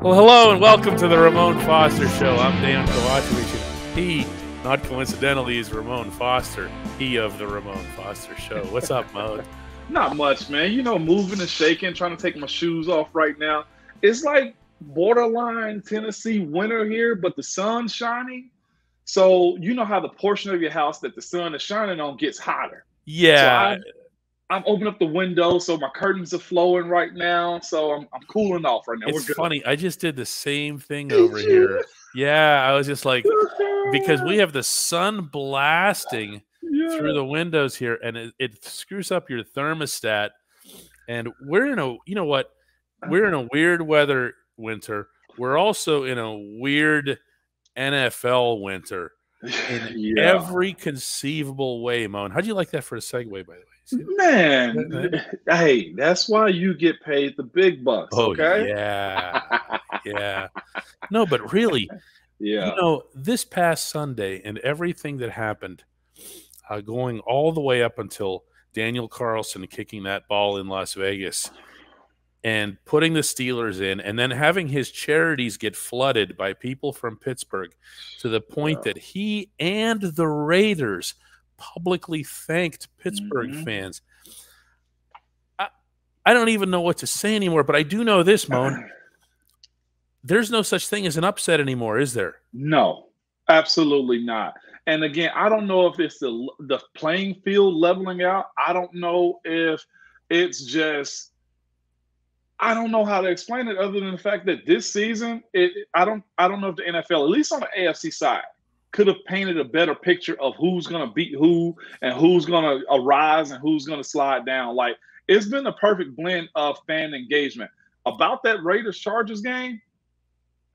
Well, hello and welcome to the Ramon Foster Show. I'm Dejan Kovacevic, and he, not coincidentally, is Ramon Foster, he of the Ramon Foster Show. What's up, Mo? Not much, man. You know, moving and shaking, trying to take my shoes off right now. It's like borderline Tennessee winter here, but the sun's shining. So you know how the portion of your house that the sun is shining on gets hotter. Yeah. So I'm opening up the window, so my curtains are flowing right now. So I'm cooling off right now. It's We're good. funny. I just did the same thing over here. Yeah, I was just like, because we have the sun blasting through the windows here, and it screws up your thermostat. And we're in a, you know what? We're in a weird weather winter. We're also in a weird NFL winter in every conceivable way, Moan. How'd you like that for a segue, by the way? Man, hey, that's why you get paid the big bucks, okay? Yeah. No, but really, you know, this past Sunday and everything that happened, going all the way up until Daniel Carlson kicking that ball in Las Vegas and putting the Steelers in, and then having his charities get flooded by people from Pittsburgh to the point that he and the Raiders publicly thanked Pittsburgh fans. I don't even know what to say anymore, but I do know this, Moan. There's no such thing as an upset anymore, is there? No, absolutely not. And again, I don't know if it's the playing field leveling out. I don't know if it's just I don't know how to explain it other than the fact that this season, I don't know if the NFL, at least on the AFC side, could have painted a better picture of who's going to beat who and who's going to arise and who's going to slide down. Like, it's been a perfect blend of fan engagement. About that Raiders-Chargers game,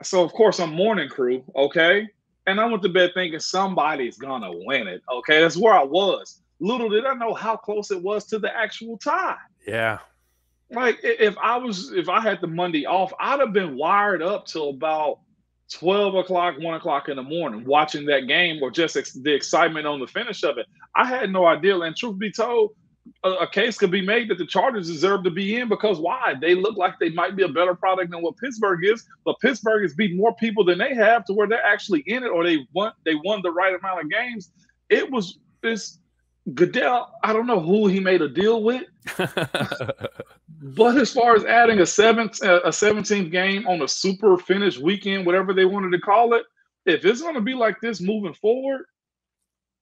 so, of course, I'm morning crew, okay? And I went to bed thinking somebody's going to win it, okay? That's where I was. Little did I know how close it was to the actual tie. Yeah. Like, if I had the Monday off, I'd have been wired up till about 12 o'clock, 1 o'clock in the morning watching that game, or just the excitement on the finish of it. I had no idea. And truth be told, a case could be made that the Chargers deserve to be in because why? They look like they might be a better product than what Pittsburgh is, but Pittsburgh has beat more people than they have to where they're actually in it, or they won the right amount of games. It was this Goodell, I don't know who he made a deal with. But as far as adding a 17th game on a super finish weekend, whatever they wanted to call it, if it's going to be like this moving forward,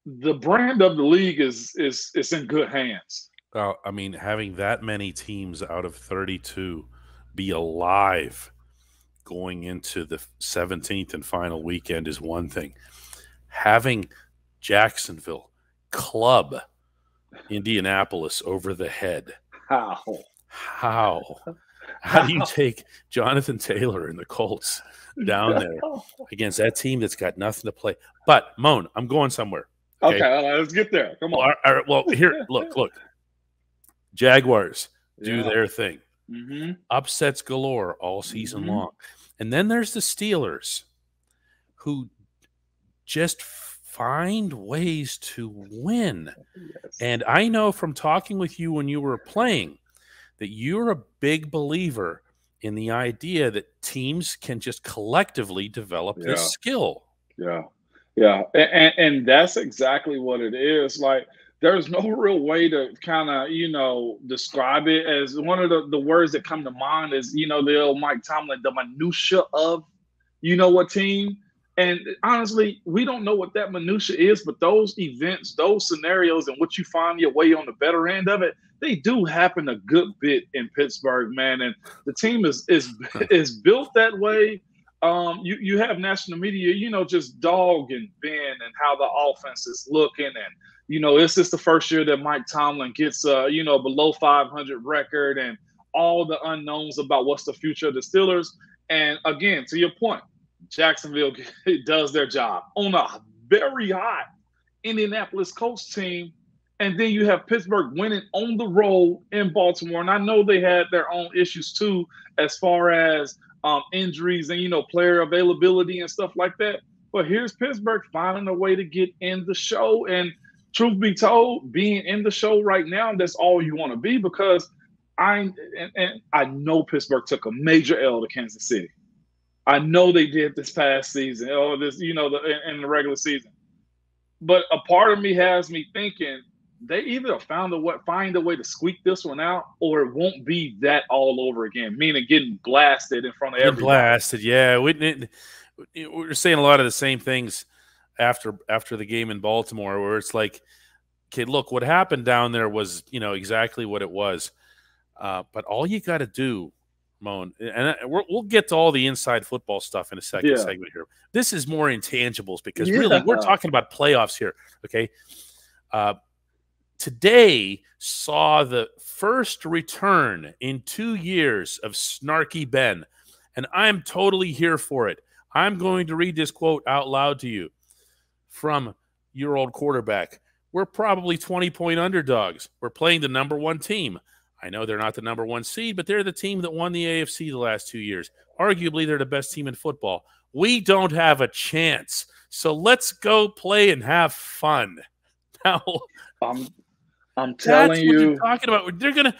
the brand of the league is in good hands. Well, I mean, having that many teams out of 32 be alive going into the 17th and final weekend is one thing. Having Jacksonville club Indianapolis over the head. How do you take Jonathan Taylor and the Colts down there against that team that's got nothing to play? But, Moan, I'm going somewhere. Okay, all right, let's get there. Come on. All right, well, here, look. Jaguars do their thing. Upsets galore all season long. And then there's the Steelers, who just find ways to win. Yes. And I know from talking with you when you were playing that you're a big believer in the idea that teams can just collectively develop this skill. Yeah. And that's exactly what it is. Like, there's no real way to kind of, describe it. As one of the words that come to mind is, the old Mike Tomlin, the minutia of, what team. And honestly, we don't know what that minutia is, but those events, those scenarios, and what you find your way on the better end of it, they do happen a good bit in Pittsburgh, man. And the team is built that way. You have national media, just dogging Ben and how the offense is looking. And, it's just the first year that Mike Tomlin gets below 500 record and all the unknowns about what's the future of the Steelers. And again, to your point, Jacksonville does their job on a very hot Indianapolis Colts team. And then you have Pittsburgh winning on the road in Baltimore. And I know they had their own issues too, as far as injuries and, player availability and stuff like that. But here's Pittsburgh finding a way to get in the show. And truth be told, being in the show right now, that's all you want to be, because I know Pittsburgh took a major L to Kansas City. I know they did this past season or this, in the regular season. But a part of me has me thinking they either find a way to squeak this one out, or it won't be that all over again, meaning getting blasted in front of everybody. Blasted, yeah. We're saying a lot of the same things after the game in Baltimore, where it's like, okay, look, what happened down there was, exactly what it was. But all you got to do, Moan, and we'll get to all the inside football stuff in a second segment here. This is more intangibles because really we're talking about playoffs here, okay? Today saw the first return in 2 years of Snarky Ben, and I'm totally here for it. I'm going to read this quote out loud to you from your old quarterback. We're probably 20-point underdogs. We're playing the number 1 team. I know they're not the number 1 seed, but they're the team that won the AFC the last 2 years. Arguably, they're the best team in football. We don't have a chance. So let's go play and have fun. Now, I'm telling you, what you're talking about. They're gonna.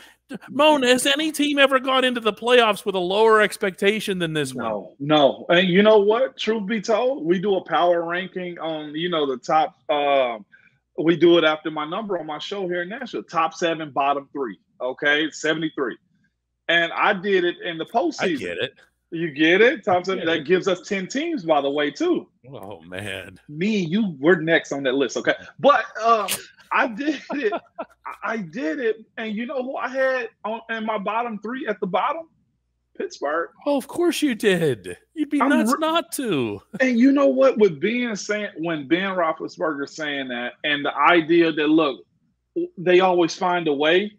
Moan, has any team ever gone into the playoffs with a lower expectation than this one? No. And you know what? Truth be told, we do a power ranking on the top. We do it after my number on my show here in Nashville. Top 7, bottom 3. Okay, 73. And I did it in the postseason. I get it. You get it? Top 7. That gives us 10 teams, by the way, too. Oh man, me and you were next on that list. Okay, but I did it. I did it, and you know who I had in my bottom 3 at the bottom? Pittsburgh. Oh, of course you did. You'd be nuts not to. And you know what? When Ben Roethlisberger saying that, and the idea that look, they always find a way.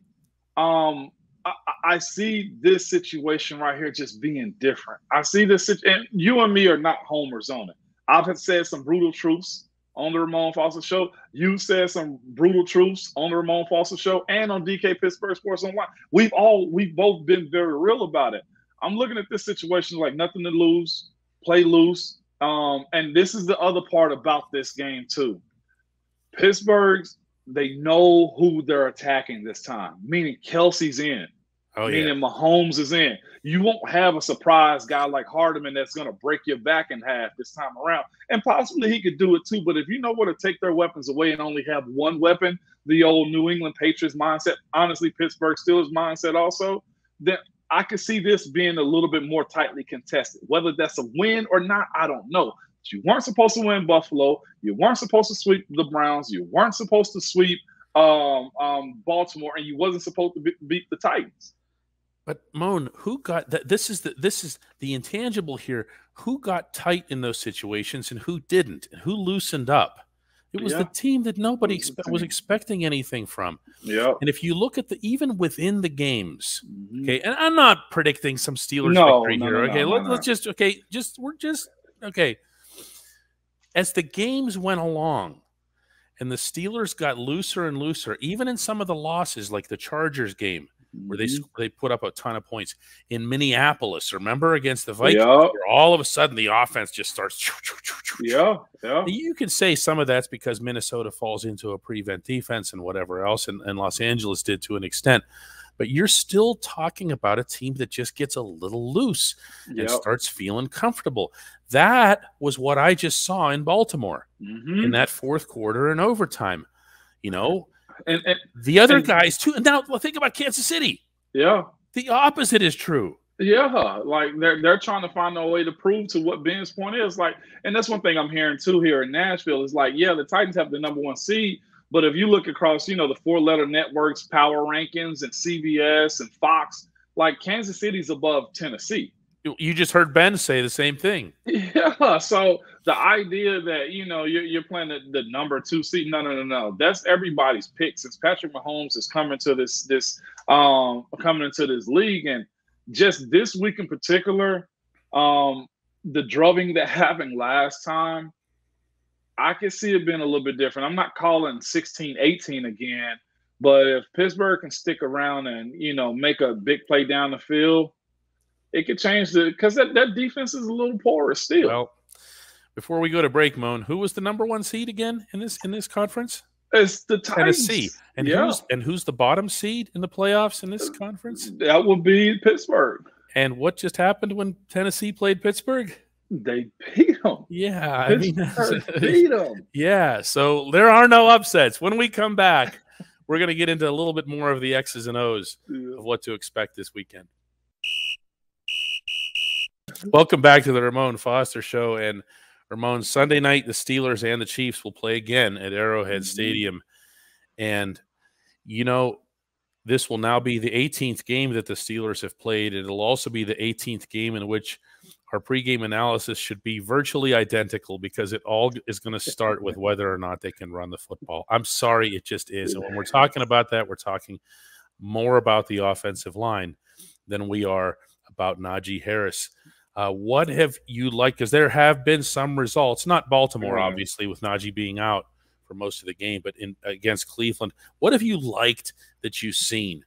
I see this situation right here just being different. I see this, and you and me are not homers on it. I've said some brutal truths on the Ramon Foster Show. You said some brutal truths on the Ramon Foster Show and on DK Pittsburgh Sports Online. We've both been very real about it. I'm looking at this situation like nothing to lose, play loose. And this is the other part about this game too. Pittsburgh's, they know who they're attacking this time, meaning Kelsey's in. Meaning Mahomes is in. You won't have a surprise guy like Hardeman that's going to break your back in half this time around. And possibly he could do it too. But if you know where to take their weapons away and only have one weapon, the old New England Patriots mindset, honestly, Pittsburgh Steelers mindset also, then I could see this being a little bit more tightly contested. Whether that's a win or not, I don't know. But you weren't supposed to win Buffalo. You weren't supposed to sweep the Browns. You weren't supposed to sweep Baltimore. And you wasn't supposed to beat the Titans. But Moan, who got that? This is the intangible here. Who got tight in those situations and who didn't, and who loosened up? It was the team that nobody was expecting anything from. Yeah. And if you look at even within the games, okay, and I'm not predicting some Steelers victory here. Okay, let's just okay. As the games went along, and the Steelers got looser and looser, even in some of the losses, like the Chargers game, where they put up a ton of points in Minneapolis. Remember against the Vikings, where all of a sudden the offense just starts. Yeah. You can say some of that's because Minnesota falls into a prevent defense and whatever else, and Los Angeles did to an extent. But you're still talking about a team that just gets a little loose and starts feeling comfortable. That was what I just saw in Baltimore in that fourth quarter and overtime. You know. And the other guys too. Now think about Kansas City. Yeah, the opposite is true. Yeah, like they're trying to find a way to prove to what Ben's point is. Like, and that's one thing I'm hearing too here in Nashville is like, yeah, the Titans have the number 1 seed, but if you look across, the 4-letter networks, power rankings, and CBS and Fox, like Kansas City's above Tennessee. You just heard Ben say the same thing. Yeah. So the idea that, you're playing the number 2 seed, no. That's everybody's pick since Patrick Mahomes is coming to coming into this league. And just this week in particular, the drubbing that happened last time, I could see it being a little bit different. I'm not calling 16-18 again, but if Pittsburgh can stick around and, make a big play down the field, it could change because that defense is a little porous still. Well, before we go to break, Moan, who was the number 1 seed again in this conference? It's the Titans. Tennessee. And who's the bottom seed in the playoffs in this conference? That would be Pittsburgh. And what just happened when Tennessee played Pittsburgh? They beat them. Yeah, I mean, Pittsburgh beat them. yeah. So there are no upsets. When we come back, we're going to get into a little bit more of the X's and O's of what to expect this weekend. Welcome back to the Ramon Foster Show. And Ramon, Sunday night, the Steelers and the Chiefs will play again at Arrowhead Stadium. And, you know, this will now be the 18th game that the Steelers have played. It'll also be the 18th game in which our pregame analysis should be virtually identical, because it all is going to start with whether or not they can run the football. I'm sorry, it just is. And when we're talking about that, we're talking more about the offensive line than we are about Najee Harris. What have you liked? Because there have been some results, not Baltimore, obviously, with Najee being out for most of the game, but against Cleveland. What have you liked that you've seen?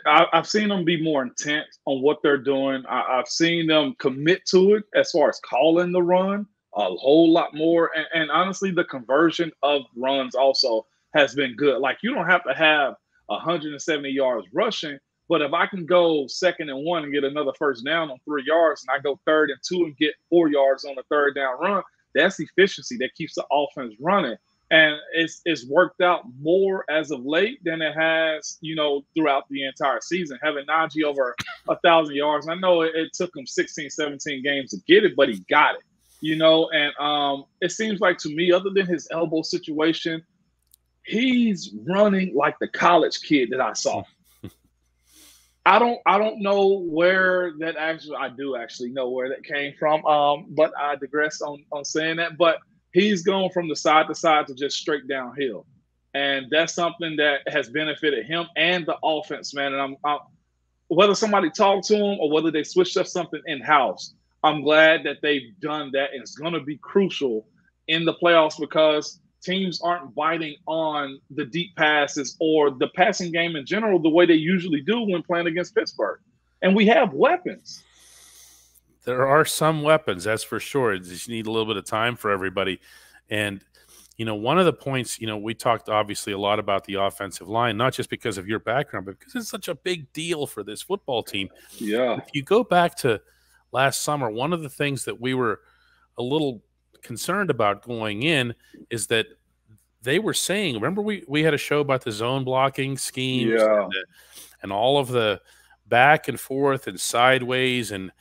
I've seen them be more intent on what they're doing. I've seen them commit to it as far as calling the run a whole lot more. And honestly, the conversion of runs also has been good. Like, you don't have to have 170 yards rushing, but if I can go 2nd and 1 and get another first down on 3 yards, and I go 3rd and 2 and get 4 yards on a 3rd down run, that's efficiency that keeps the offense running. And it's worked out more as of late than it has, you know, throughout the entire season. Having Najee over 1,000 yards, I know it took him 16, 17 games to get it, but he got it, you know. And it seems like, to me, other than his elbow situation, he's running like the college kid that I saw. I don't know where that I do actually know where that came from. But I digress on saying that. But he's going from the side to side to just straight downhill. And that's something that has benefited him and the offense, man. And I'm whether somebody talked to him or whether they switched up something in-house, I'm glad that they've done that. And it's going to be crucial in the playoffs, because teams aren't biting on the deep passes or the passing game in general the way they usually do when playing against Pittsburgh. And we have weapons. There are some weapons, that's for sure. You just need a little bit of time for everybody. And, you know, one of the points, you know, we talked obviously a lot about the offensive line, not just because of your background, but because it's such a big deal for this football team. Yeah. If you go back to last summer, one of the things that we were a little concerned about going in is that they were saying, remember we had a show about the zone blocking schemes and all of the back and forth and sideways, and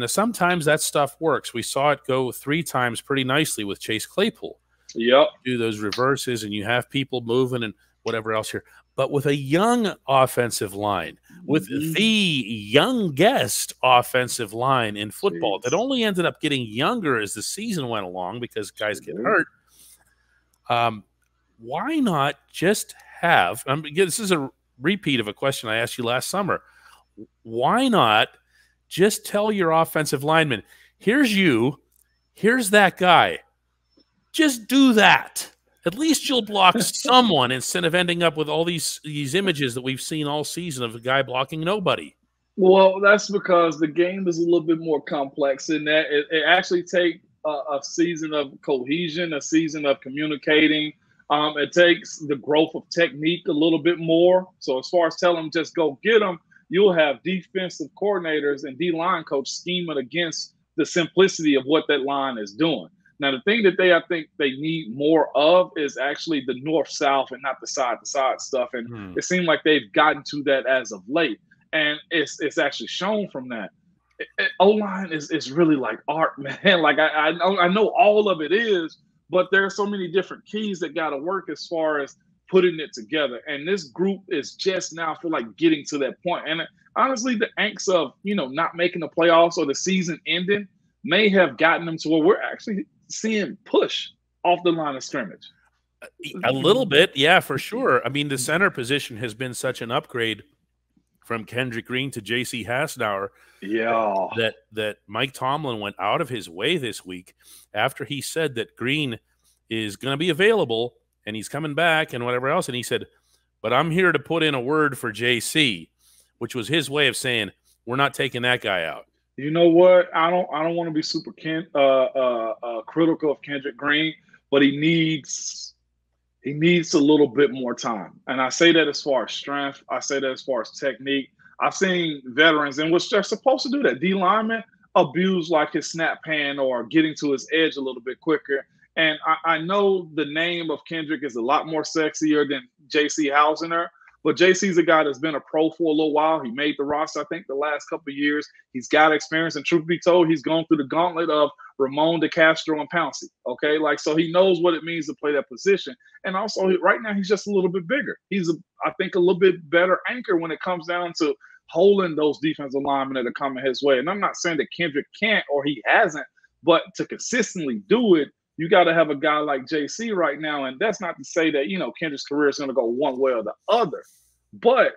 sometimes that stuff works. We saw it go 3 times pretty nicely with Chase Claypool. Yep. Do those reverses and you have people moving and whatever else here. But with a young offensive line, with the youngest offensive line in football that only ended up getting younger as the season went along because guys get hurt, why not just have this is a repeat of a question I asked you last summer. Why not just tell your offensive lineman, here's you, here's that guy. Just do that. At least you'll block someone instead of ending up with all these images that we've seen all season of a guy blocking nobody. Well, that's because the game is a little bit more complex in that it actually takes a season of cohesion, a season of communicating. It takes the growth of technique a little bit more. So as far as telling them just go get them, you'll have defensive coordinators and D-line coach scheming against the simplicity of what that line is doing. Now, the thing that I think they need more of is actually the north-south and not the side-to-side stuff. And it seemed like they've gotten to that as of late. And it's actually shown from that. O-line is really like art, man. Like I know all of it is, but there are so many different keys that got to work as far as putting it together. And this group is just now feel like getting to that point. And honestly, the angst of, you know, not making the playoffs or the season ending may have gotten them to where we're actually seeing push off the line of scrimmage. A little bit, yeah, for sure. I mean, the center position has been such an upgrade from Kendrick Green to J.C. Hassenauer. Yeah. That Mike Tomlin went out of his way this week after he said that Green is going to be available and he's coming back and whatever else. And he said, but I'm here to put in a word for J.C., which was his way of saying, we're not taking that guy out. You know what? I don't want to be super critical of Kendrick Green, but he needs a little bit more time. And I say that as far as strength. I say that as far as technique. I've seen veterans, in which they're supposed to do that. D lineman abuse like his snap hand or getting to his edge a little bit quicker. And I know the name of Kendrick is a lot more sexier than J.C. Housener, but JC's a guy that's been a pro for a little while. He made the roster, I think, the last couple of years. He's got experience. And truth be told, he's gone through the gauntlet of Ramon, DeCastro, and Pouncey. Okay, like, so he knows what it means to play that position. And also, right now, he's just a little bit bigger. He's, I think, a little bit better anchor when it comes down to holding those defensive linemen that are coming his way. And I'm not saying that Kendrick can't or he hasn't, but to consistently do it, you got to have a guy like JC right now. And that's not to say that, you know, Kendrick's career is going to go one way or the other. But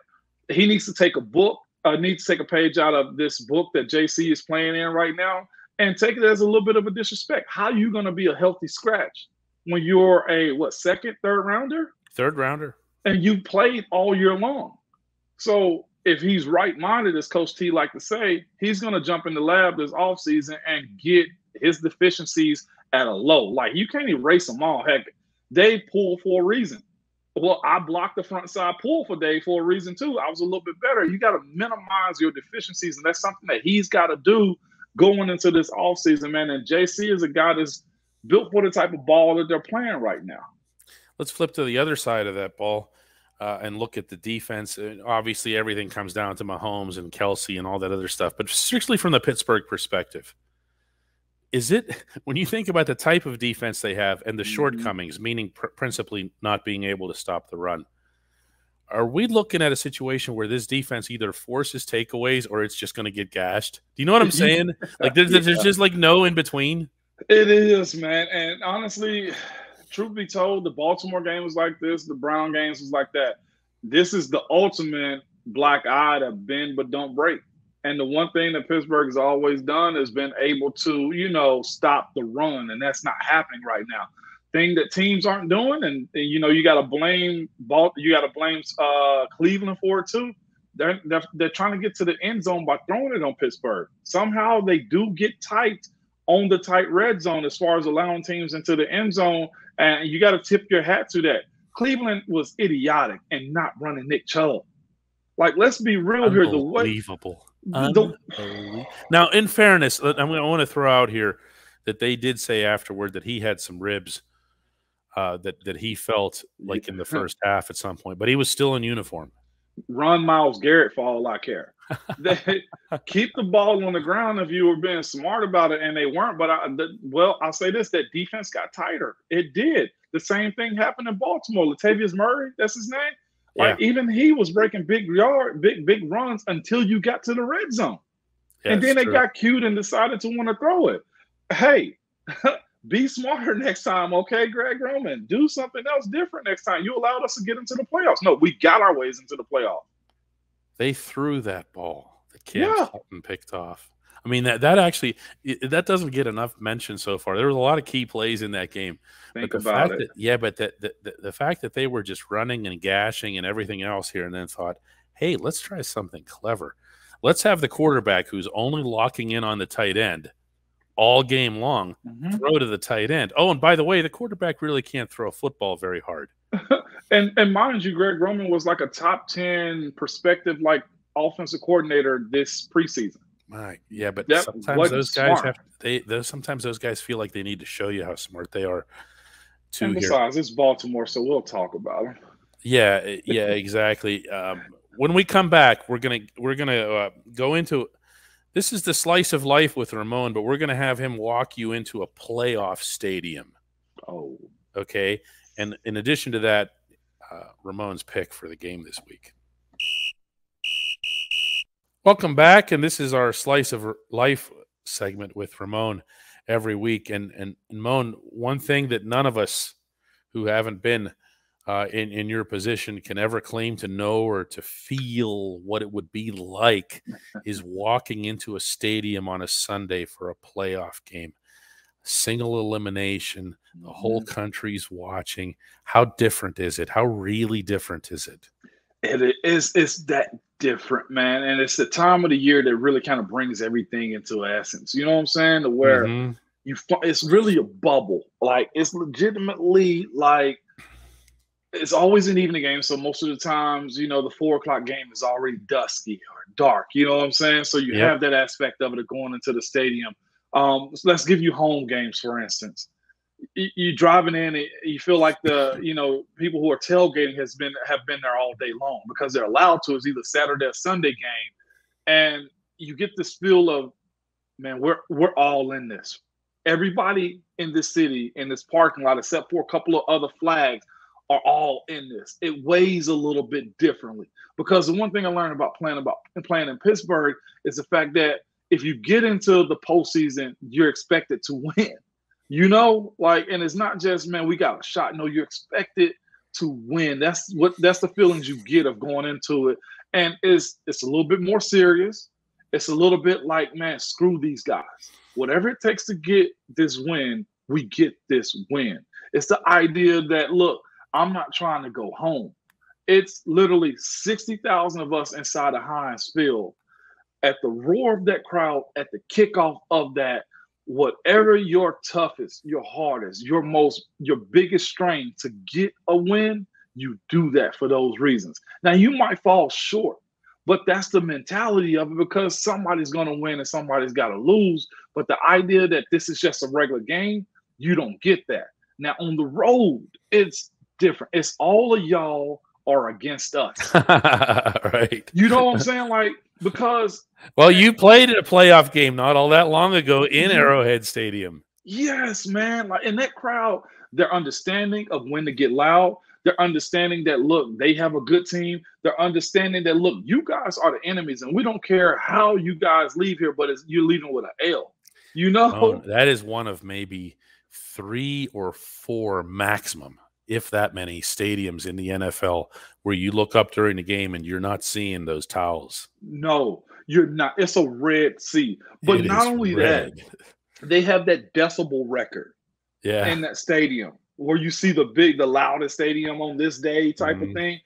he needs to take needs to take a page out of this book that JC is playing in right now and take it as a little bit of a disrespect. How are you going to be a healthy scratch when you're a, second, third rounder? Third rounder. And you played all year long. So if he's right-minded, as Coach T like to say, he's going to jump in the lab this offseason and get his deficiencies at a low. Like, you can't erase them all. Heck, they pulled for a reason. Well, I blocked the front side pull for Dave for a reason too. I was a little bit better. You got to minimize your deficiencies, and that's something that he's got to do going into this offseason, man. And JC is a guy that's built for the type of ball that they're playing right now. Let's flip to the other side of that ball and look at the defense. Obviously, everything comes down to Mahomes and Kelsey and all that other stuff, but strictly from the Pittsburgh perspective, is it, when you think about the type of defense they have and the shortcomings, meaning principally not being able to stop the run, are we looking at a situation where this defense either forces takeaways or it's just going to get gashed? Do you know what I'm saying? Like, there's just like no in between. It is, man. And honestly, truth be told, the Baltimore game was like this. The Brown games was like that. This is the ultimate black eye to bend but don't break. And the one thing that Pittsburgh has always done is been able to, you know, stop the run, and that's not happening right now. Thing that teams aren't doing, and you know, you got to blame Cleveland for it too. They're trying to get to the end zone by throwing it on Pittsburgh. Somehow they do get tight on the tight red zone as far as allowing teams into the end zone, and you got to tip your hat to that. Cleveland was idiotic and not running Nick Chubb. Like, let's be real here. Unbelievable. Now, in fairness, I want to throw out here that they did say afterward that he had some ribs that he felt like in the first half at some point, but he was still in uniform. Run Myles Garrett for all I care. They keep the ball on the ground if you were being smart about it, and they weren't. But I'll say this: that defense got tighter. It did. The same thing happened in Baltimore. Latavius Murray, that's his name. Like, even he was breaking big runs until you got to the red zone. Yeah, and then they got cute and decided to want to throw it. Hey, be smarter next time, okay, Greg Roman? Do something else different next time. You allowed us to get into the playoffs. No, we got our ways into the playoffs. They threw that ball that Cam Sutton picked off. I mean, that actually doesn't get enough mention so far. There was a lot of key plays in that game. Think about it. But the fact that they were just running and gashing and everything else here, and then thought, hey, let's try something clever. Let's have the quarterback who's only locking in on the tight end all game long throw to the tight end. Oh, and by the way, the quarterback really can't throw a football very hard. and mind you, Greg Roman was like a top 10 prospective like offensive coordinator this preseason. Right. Yeah, but sometimes those guys sometimes those guys feel like they need to show you how smart they are. And besides, it's Baltimore, so we'll talk about them. Yeah, exactly. When we come back, we're gonna go into this is the slice of life with Ramon, but we're gonna have him walk you into a playoff stadium. Oh, okay. And in addition to that, Ramon's pick for the game this week. Welcome back, and this is our Slice of Life segment with Ramon every week. And Ramon, one thing that none of us who haven't been in your position can ever claim to know or to feel what it would be like is walking into a stadium on a Sunday for a playoff game. Single elimination, the whole country's watching. How different is it? How really different is it? It's that different, man. And it's the time of the year that really kind of brings everything into essence. You know what I'm saying? To where it's really a bubble. Like, it's legitimately like it's always an evening game. So most of the times, the 4 o'clock game is already dusky or dark. You know what I'm saying? So you Yep. have that aspect of it of going into the stadium. So let's give you home games, for instance. You driving in, and you feel like the people who are tailgating have been there all day long because they're allowed to. It's either Saturday or Sunday game, and you get this feel of, man, we're all in this. Everybody in this city, in this parking lot, except for a couple of other flags, are all in this. It weighs a little bit differently because the one thing I learned about playing in Pittsburgh is the fact that if you get into the postseason, you're expected to win. And it's not just, man, we got a shot. No, you're expected to win. That's the feelings you get of going into it, and it's a little bit more serious. It's a little bit like, man, screw these guys. Whatever it takes to get this win, we get this win. It's the idea that, look, I'm not trying to go home. It's literally 60,000 of us inside of Heinz Field. At the roar of that crowd, at the kickoff of that, whatever your toughest, your hardest, your biggest strain to get a win, you do that for those reasons. Now, you might fall short, but that's the mentality of it because somebody's going to win and somebody's got to lose. But the idea that this is just a regular game, you don't get that. Now, on the road, it's different. It's all of y'all are against us. Right. You know what I'm saying? Like, because. Well, you played in a playoff game not all that long ago in Arrowhead Stadium. Yes, man. Like, in that crowd, they're understanding of when to get loud. They're understanding that, look, they have a good team. They're understanding that, look, you guys are the enemies, and we don't care how you guys leave here, but you're leaving with an L. Oh, that is one of maybe 3 or 4 maximum, if that many, stadiums in the NFL where you look up during the game and you're not seeing those towels. No, you're not. It's a red sea. But not only that, they have that decibel record in that stadium where you see the loudest stadium on this day type of thing.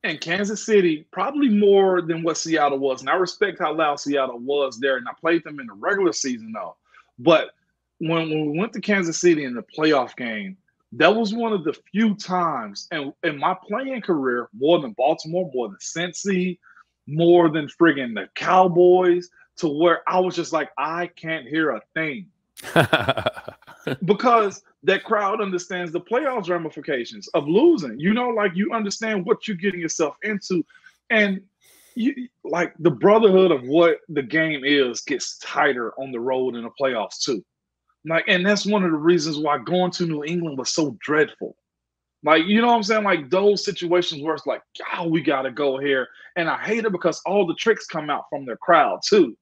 And Kansas City, probably more than what Seattle was. And I respect how loud Seattle was there. And I played them in the regular season, though. But when we went to Kansas City in the playoff game, that was one of the few times in my playing career, more than Baltimore, more than Cincy, more than friggin' the Cowboys, to where I was just like, I can't hear a thing. Because that crowd understands the playoffs ramifications of losing. Like, you understand what you're getting yourself into. And like, the brotherhood of what the game is gets tighter on the road in the playoffs too. Like, and that's one of the reasons why going to New England was so dreadful. Like, you know what I'm saying? Like, those situations where it's like, oh, we got to go here. And I hate it because all the tricks come out from their crowd too.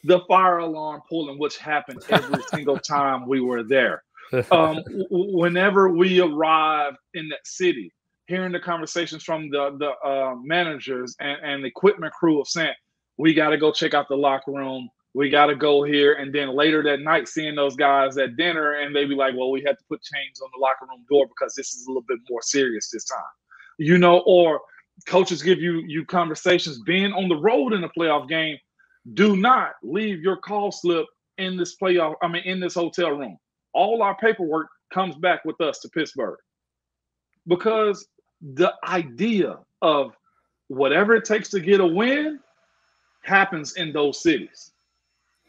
The fire alarm pulling, which happened every single time we were there. Whenever we arrived in that city, hearing the conversations from the managers and the equipment crew of saying, we got to go check out the locker room. We got to go here. And then later that night, seeing those guys at dinner, and they be like, well, we had to put chains on the locker room door because this is a little bit more serious this time. Or coaches give you conversations being on the road in a playoff game. Do not leave your call slip in this in this hotel room. All our paperwork comes back with us to Pittsburgh. Because the idea of whatever it takes to get a win happens in those cities.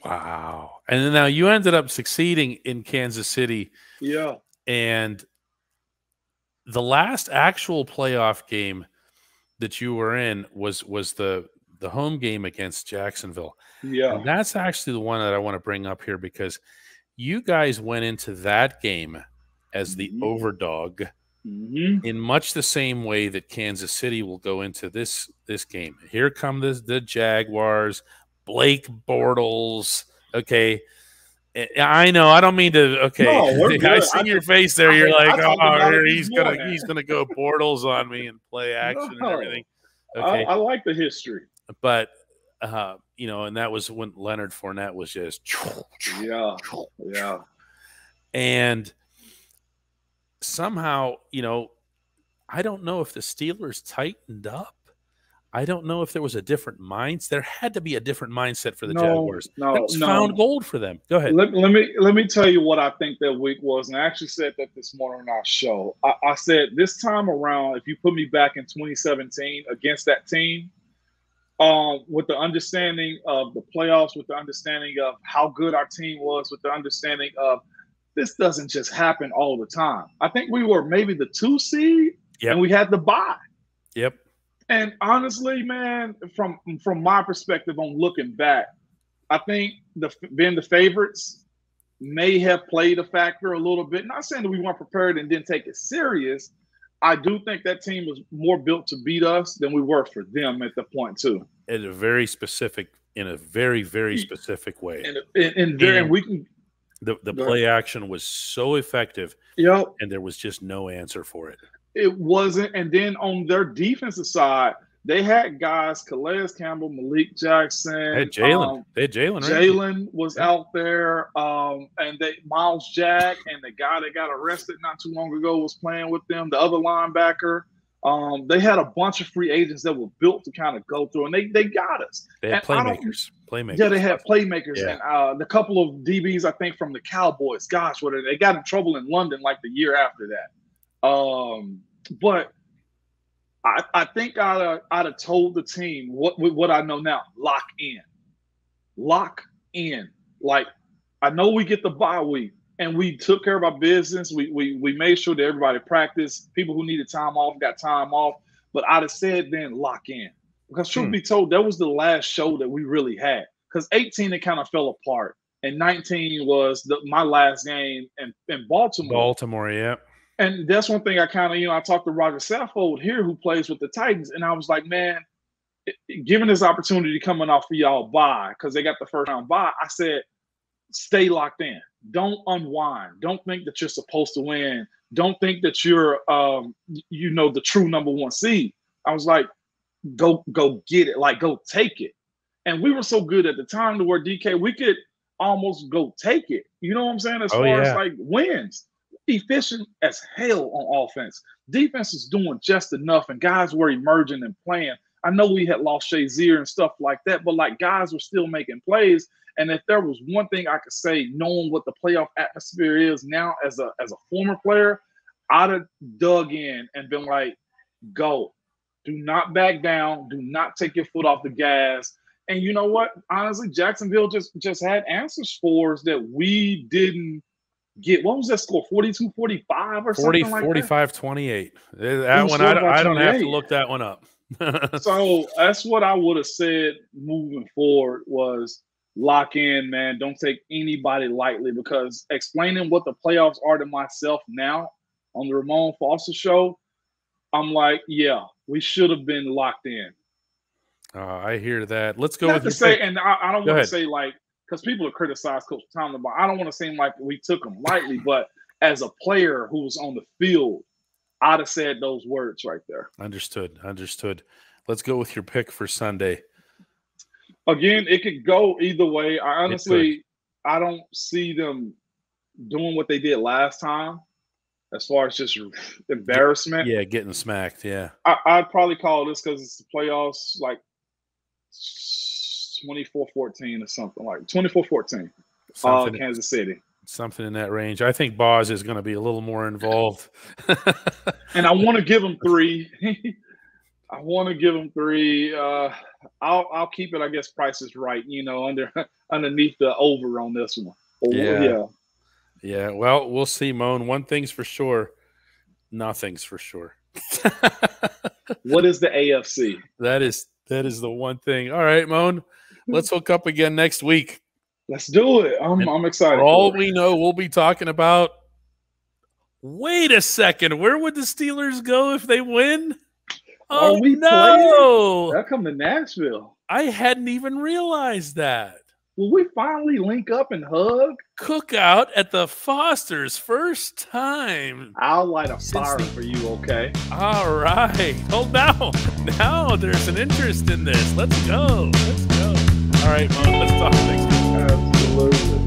Wow. And then now you ended up succeeding in Kansas City. Yeah. And the last actual playoff game that you were in was the home game against Jacksonville. Yeah. And that's actually the one that I want to bring up here because you guys went into that game as the overdog in much the same way that Kansas City will go into this game. Here come the Jaguars, Blake Bortles. Okay. I know. I don't mean to. Okay, no, I see your face there. You're like, oh, he's gonna go Bortles on me and play action and everything. Okay, I like the history. But, and that was when Leonard Fournette was just. Yeah. And somehow, I don't know if the Steelers tightened up. I don't know if there was a different mindset. There had to be a different mindset for the No, Jaguars. no, That was no. found gold for them. Go ahead. Let me tell you what I think that week was, and I actually said that this morning on our show. I said this time around, if you put me back in 2017 against that team, with the understanding of the playoffs, with the understanding of how good our team was, with the understanding of this doesn't just happen all the time. I think we were maybe the 2 seed, and we had the bye. Yep. And honestly, man, from my perspective on looking back, I think being the favorites may have played a factor a little bit. Not saying that we weren't prepared and didn't take it serious. I do think that team was more built to beat us than we were for them at the point too. In a very, very specific way. And we can. The play action was so effective. Yep. And there was just no answer for it. It wasn't. And then on their defensive side, they had guys, Calais Campbell, Malik Jackson. They had Jalen. Right? Jalen was out there. And Miles Jack and the guy that got arrested not too long ago was playing with them, the other linebacker. They had a bunch of free agents that were built to kind of go through, and they got us. They had playmakers. Yeah, they had playmakers. Yeah. And the couple of DBs, I think, from the Cowboys, gosh, they got in trouble in London like the year after that. But I think I'd have told the team what I know now: lock in. Like, I know we get the bye week, and we took care of our business. We made sure that everybody practiced. People who needed time off got time off. But I'd have said then lock in, because truth be told, that was the last show that we really had. Because 18 it kind of fell apart, and 19 was my last game in Baltimore. Baltimore, yeah. And that's one thing I kind of, I talked to Roger Saffold here, who plays with the Titans, and I was like, man, given this opportunity coming off for y'all bye, because they got the first round bye, I said, stay locked in. Don't unwind. Don't think that you're supposed to win. Don't think that you're, the true number 1 seed. I was like, go get it. Like, go take it. And we were so good at the time to where, DK, we could almost go take it. You know what I'm saying? As far as like wins. Efficient as hell on offense. Defense is doing just enough, and guys were emerging and playing. I know we had lost Shazier and stuff like that, but like guys were still making plays. And if there was one thing I could say, knowing what the playoff atmosphere is now as a former player, I'd have dug in and been like, go. Do not back down. Do not take your foot off the gas. And you know what? Honestly, Jacksonville just had answers for us that we didn't get. What was that score? 42-45 or something like 45-28. That one, I don't have to look that one up. So that's what I would have said moving forward was lock in, man. Don't take anybody lightly, because explaining what the playoffs are to myself now on the Ramon Foster Show, I'm like, yeah, we should have been locked in. I hear that. Let's go Not with to say, and I don't want to say like, because people have criticized Coach Tomlin, but I don't want to seem like we took him lightly. But as a player who was on the field, I'd have said those words right there. Understood. Let's go with your pick for Sunday. Again, it could go either way. I don't see them doing what they did last time as far as just embarrassment. Yeah, getting smacked, yeah. I'd probably call this, because it's the playoffs, like 24-14 or something, like 24-14. Kansas City. Something in that range. I think Boz is going to be a little more involved. And I want to give him 3. I'll keep it, I guess, Price is Right, underneath the over on this one. Yeah. Well, we'll see, Moan. One thing's for sure. Nothing's for sure. What is the AFC? That is the one thing. All right, Moan. Let's hook up again next week. Let's do it. I'm excited. For all we know, we'll be talking about. Wait a second. Where would the Steelers go if they win? Oh, no. They'll come to Nashville. I hadn't even realized that. Will we finally link up and hug? Cookout at the Fosters, first time. I'll light a fire for you, okay? All right. Oh, now there's an interest in this. Let's go. All right, Mom, let's talk next week. Absolutely.